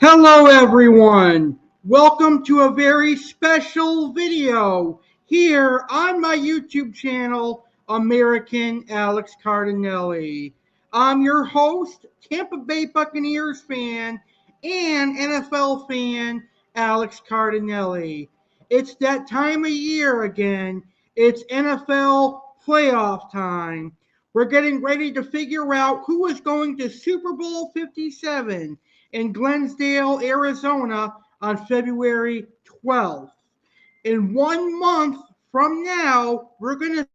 Hello everyone! Welcome to a very special video here on my YouTube channel, American Alex Cardinale. I'm your host, Tampa Bay Buccaneers fan and NFL fan, Alex Cardinale. It's that time of year again. It's NFL playoff time. We're getting ready to figure out who is going to Super Bowl 57 in Glendale, Arizona on February 12th. In 1 month from now, we're going to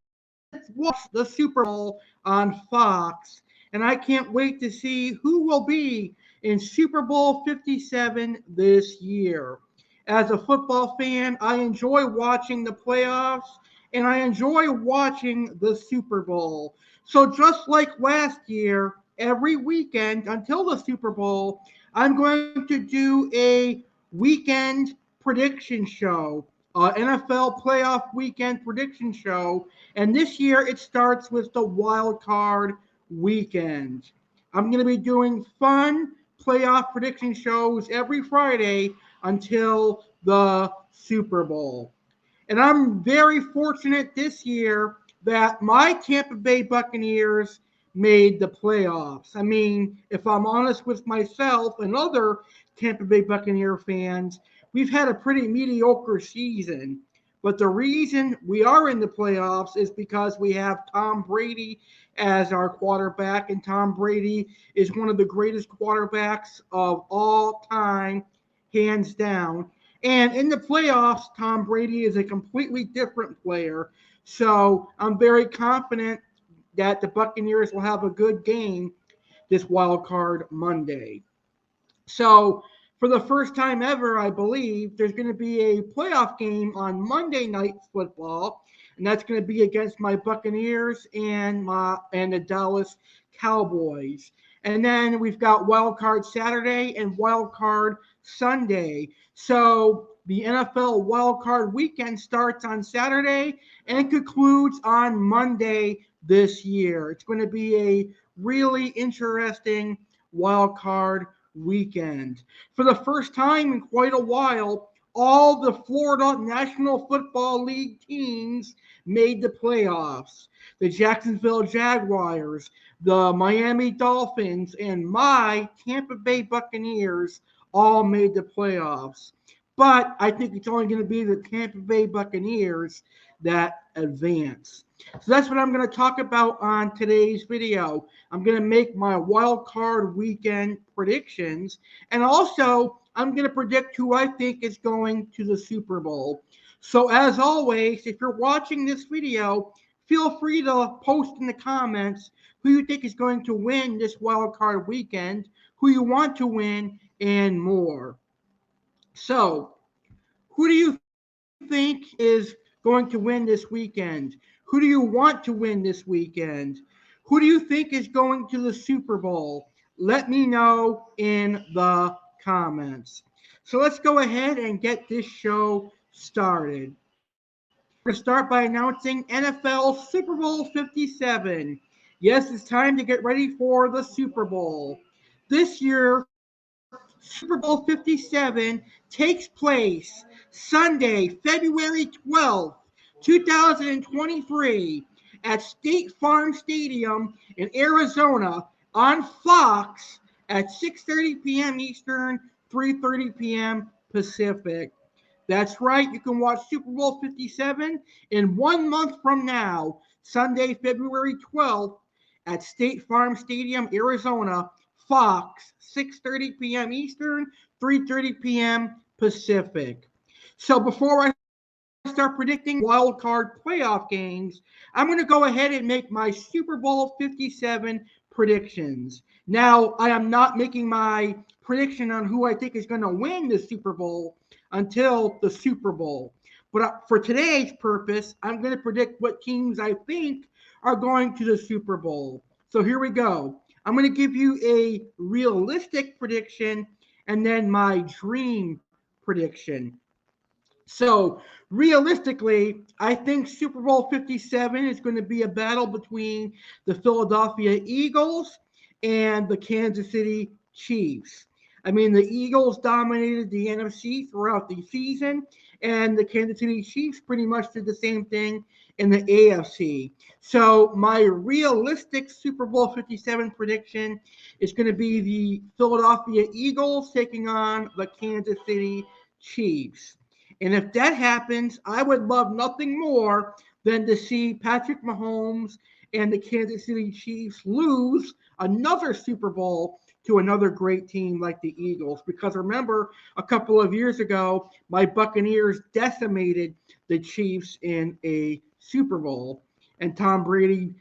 watch the Super Bowl on Fox. And I can't wait to see who will be in Super Bowl 57 this year. As a football fan, I enjoy watching the playoffs and I enjoy watching the Super Bowl. So, just like last year, every weekend until the Super Bowl, I'm going to do a weekend prediction show, NFL playoff weekend prediction show. And this year it starts with the wild card weekend. I'm going to be doing fun playoff prediction shows every Friday until the Super Bowl. And I'm very fortunate this year that my Tampa Bay Buccaneers made the playoffs. I mean, if I'm honest with myself and other Tampa Bay Buccaneer fans, we've had a pretty mediocre season. But the reason we are in the playoffs is because we have Tom Brady as our quarterback, and Tom Brady is one of the greatest quarterbacks of all time, hands down. And in the playoffs, Tom Brady is a completely different player. So I'm very confident that the Buccaneers will have a good game this wild card Monday. So for the first time ever, I believe there's going to be a playoff game on Monday Night Football, and that's going to be against my Buccaneers and the Dallas Cowboys. And then we've got Wild Card Saturday and Wild Card Sunday. So the NFL Wild Card weekend starts on Saturday and concludes on Monday this year. It's going to be a really interesting wild card weekend. For the first time in quite a while, all the Florida National Football League teams made the playoffs. The Jacksonville Jaguars, the Miami Dolphins, and my Tampa Bay Buccaneers all made the playoffs. But I think it's only going to be the Tampa Bay Buccaneers that advance. So that's what I'm going to talk about on today's video. I'm going to make my wild card weekend predictions, and also I'm going to predict who I think is going to the Super Bowl. So as always, if you're watching this video, feel free to post in the comments who you think is going to win this wild card weekend, who you want to win, and more. So, who do you think is going to win this weekend? Who do you want to win this weekend? Who do you think is going to the Super Bowl? Let me know in the comments. So let's go ahead and get this show started. We're going to start by announcing NFL Super Bowl 57. Yes, it's time to get ready for the Super Bowl. This year, Super Bowl 57 takes place Sunday, February 12th, 2023, at State Farm Stadium in Arizona on Fox at 6:30 p.m. Eastern, 3:30 p.m. Pacific. That's right, you can watch Super Bowl 57 in 1 month from now, Sunday, February 12th, at State Farm Stadium, Arizona, Fox, 6:30 p.m. Eastern, 3:30 p.m. Pacific. So before I start predicting wild card playoff games, I'm going to go ahead and make my Super Bowl 57 predictions. Now, I am not making my prediction on who I think is going to win the Super Bowl until the Super Bowl. But for today's purpose, I'm going to predict what teams I think are going to the Super Bowl. So here we go. I'm going to give you a realistic prediction and then my dream prediction. So, realistically, I think Super Bowl 57 is going to be a battle between the Philadelphia Eagles and the Kansas City Chiefs. I mean, the Eagles dominated the NFC throughout the season, and the Kansas City Chiefs pretty much did the same thing in the AFC. So my realistic Super Bowl 57 prediction is going to be the Philadelphia Eagles taking on the Kansas City Chiefs. And if that happens, I would love nothing more than to see Patrick Mahomes and the Kansas City Chiefs lose another Super Bowl to another great team like the Eagles. Because remember, a couple of years ago, my Buccaneers decimated the Chiefs in a Super Bowl, and Tom Brady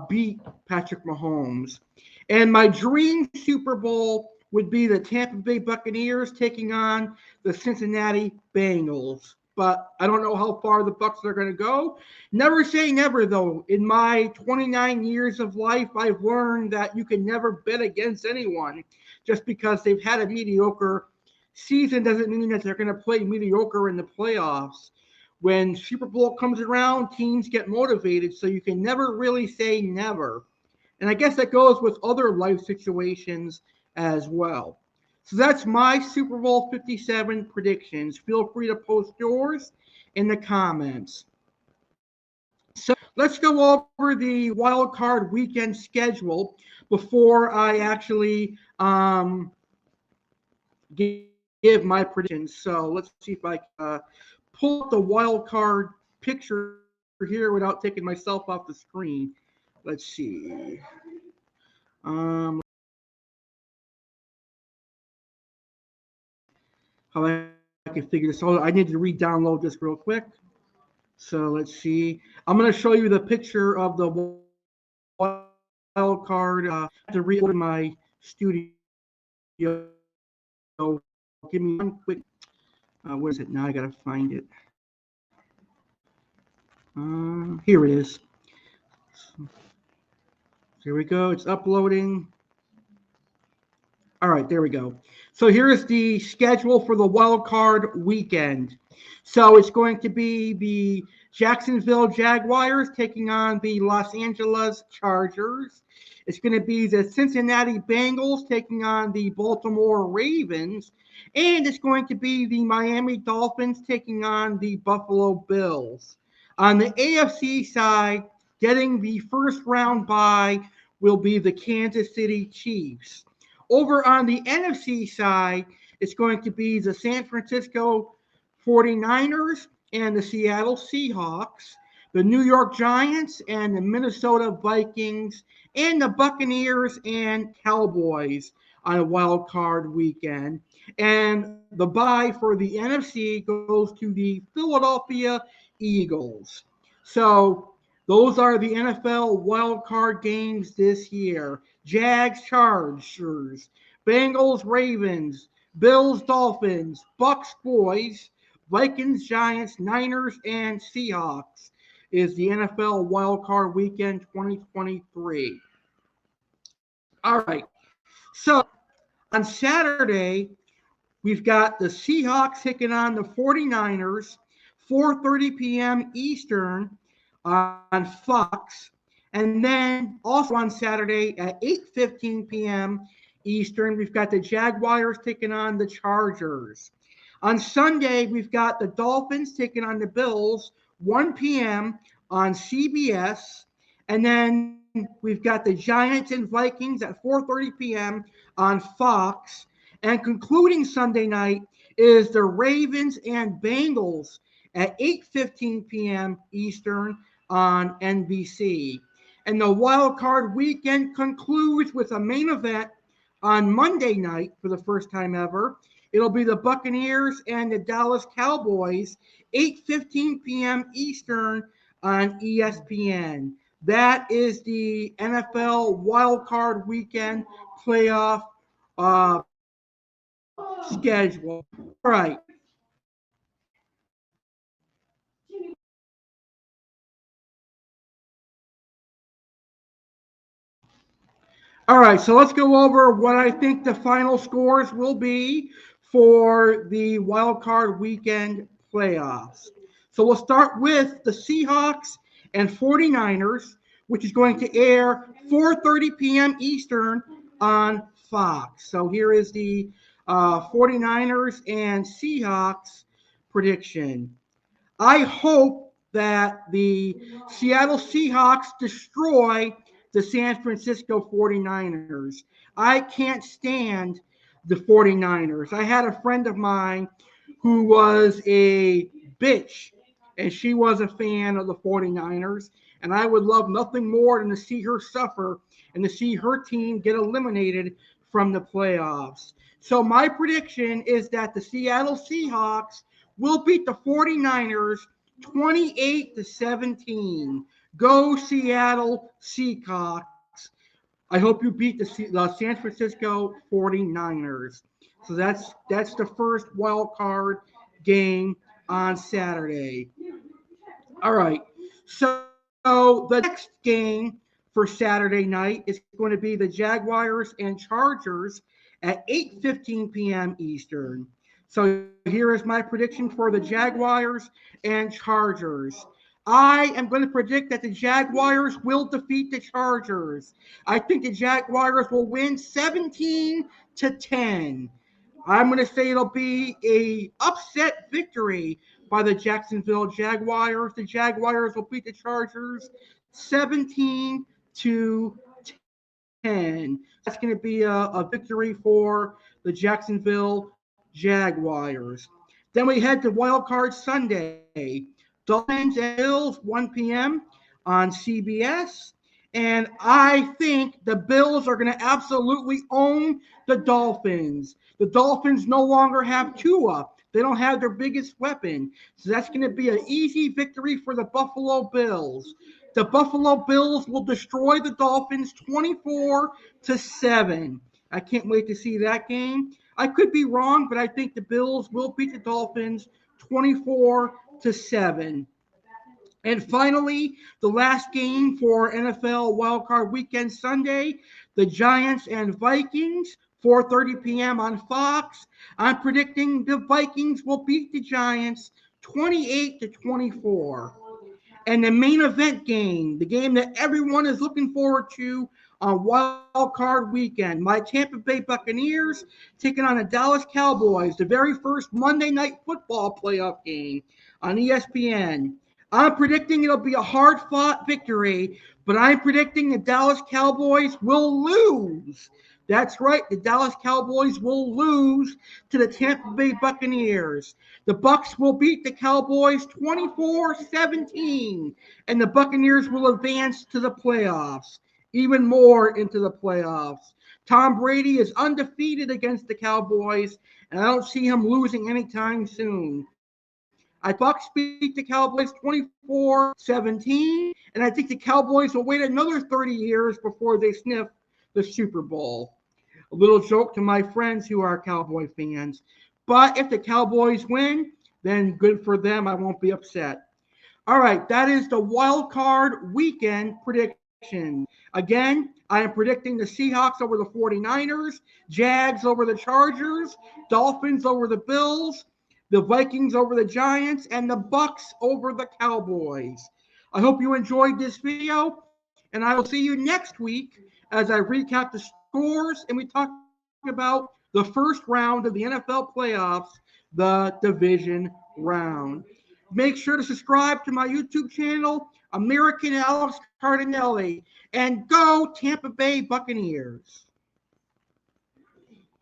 beat Patrick Mahomes. And my dream Super Bowl would be the Tampa Bay Buccaneers taking on the Cincinnati Bengals. But I don't know how far the Bucks are going to go. Never say never, though. In my 29 years of life, I've learned that you can never bet against anyone. Just because they've had a mediocre season doesn't mean that they're going to play mediocre in the playoffs. When Super Bowl comes around, teams get motivated, so you can never really say never. And I guess that goes with other life situations as well. So that's my Super Bowl 57 predictions. Feel free to post yours in the comments. So let's go over the wild card weekend schedule before I actually give my predictions. So let's see if I can pull up the wild card picture here without taking myself off the screen. Let's see. How I can figure this out. I need to re-download this real quick. So let's see. I'm going to show you the picture of the wild card. To reopen my studio. Give me one quick. Where is it now? I got to find it. Here it is. Here we go. It's uploading. All right, there we go. So here is the schedule for the wild card weekend. So it's going to be the Jacksonville Jaguars taking on the Los Angeles Chargers. It's going to be the Cincinnati Bengals taking on the Baltimore Ravens. And it's going to be the Miami Dolphins taking on the Buffalo Bills. On the AFC side, getting the first round bye will be the Kansas City Chiefs. Over on the NFC side, it's going to be the San Francisco 49ers and the Seattle Seahawks, the New York Giants and the Minnesota Vikings, and the Buccaneers and Cowboys on a wild card weekend. And the bye for the NFC goes to the Philadelphia Eagles. So those are the NFL wild card games this year. Jags, Chargers, Bengals, Ravens, Bills, Dolphins, Bucks, Boys, Vikings, Giants, Niners, and Seahawks is the NFL Wild Card Weekend 2023. All right. So on Saturday, we've got the Seahawks taking on the 49ers, 4:30 p.m. Eastern on Fox. And then also on Saturday at 8:15 p.m. Eastern, we've got the Jaguars taking on the Chargers. On Sunday, we've got the Dolphins taking on the Bills, 1 p.m. on CBS. And then we've got the Giants and Vikings at 4:30 p.m. on Fox. And concluding Sunday night is the Ravens and Bengals at 8:15 p.m. Eastern on NBC. And the wild card weekend concludes with a main event on Monday night for the first time ever. It'll be the Buccaneers and the Dallas Cowboys, 8:15 p.m. Eastern on ESPN. That is the NFL wild card weekend playoff schedule. All right. All right, so let's go over what I think the final scores will be for the wild card weekend playoffs. So we'll start with the Seahawks and 49ers, which is going to air 4:30 p.m. Eastern on Fox. So here is the 49ers and Seahawks prediction. I hope that the Seattle Seahawks destroy the San Francisco 49ers. I can't stand the 49ers. I had a friend of mine who was a bitch, and she was a fan of the 49ers. And I would love nothing more than to see her suffer and to see her team get eliminated from the playoffs. So my prediction is that the Seattle Seahawks will beat the 49ers 28-17. Go Seattle Seahawks. I hope you beat the San Francisco 49ers. So that's the first wild card game on Saturday. All right. So the next game for Saturday night is going to be the Jaguars and Chargers at 8:15 p.m. Eastern. So here is my prediction for the Jaguars and Chargers. I am going to predict that the Jaguars will defeat the Chargers. I think the Jaguars will win 17-10. I'm going to say it'll be a upset victory by the Jacksonville Jaguars. The Jaguars will beat the Chargers 17-10. That's going to be a victory for the Jacksonville Jaguars. Then we head to Wildcard Sunday. Dolphins and Bills, 1 p.m. on CBS. And I think the Bills are going to absolutely own the Dolphins. The Dolphins no longer have Tua. They don't have their biggest weapon. So that's going to be an easy victory for the Buffalo Bills. The Buffalo Bills will destroy the Dolphins 24-7. I can't wait to see that game. I could be wrong, but I think the Bills will beat the Dolphins 24-7. And finally, the last game for NFL Wildcard Weekend Sunday, the Giants and Vikings, 4:30 p.m. on Fox. I'm predicting the Vikings will beat the Giants 28-24. And the main event game, the game that everyone is looking forward to on Wild Card Weekend, my Tampa Bay Buccaneers taking on the Dallas Cowboys, the very first Monday Night Football playoff game on ESPN. I'm predicting it'll be a hard-fought victory, but I'm predicting the Dallas Cowboys will lose. That's right, the Dallas Cowboys will lose to the Tampa Bay Buccaneers. The Bucs will beat the Cowboys 24-17, and the Buccaneers will advance to the playoffs, even more into the playoffs. Tom Brady is undefeated against the Cowboys, and I don't see him losing anytime soon. I Bucs beat the Cowboys 24-17, and I think the Cowboys will wait another 30 years before they sniff the Super Bowl. A little joke to my friends who are Cowboy fans. But if the Cowboys win, then good for them. I won't be upset. All right, that is the Wild Card Weekend prediction. Again, I am predicting the Seahawks over the 49ers, Jags over the Chargers, Dolphins over the Bills, the Vikings over the Giants, and the Bucs over the Cowboys. I hope you enjoyed this video, and I will see you next week as I recap the scores and we talk about the first round of the NFL playoffs, the division round. Make sure to subscribe to my YouTube channel, American Alex Cardinale, and go Tampa Bay Buccaneers.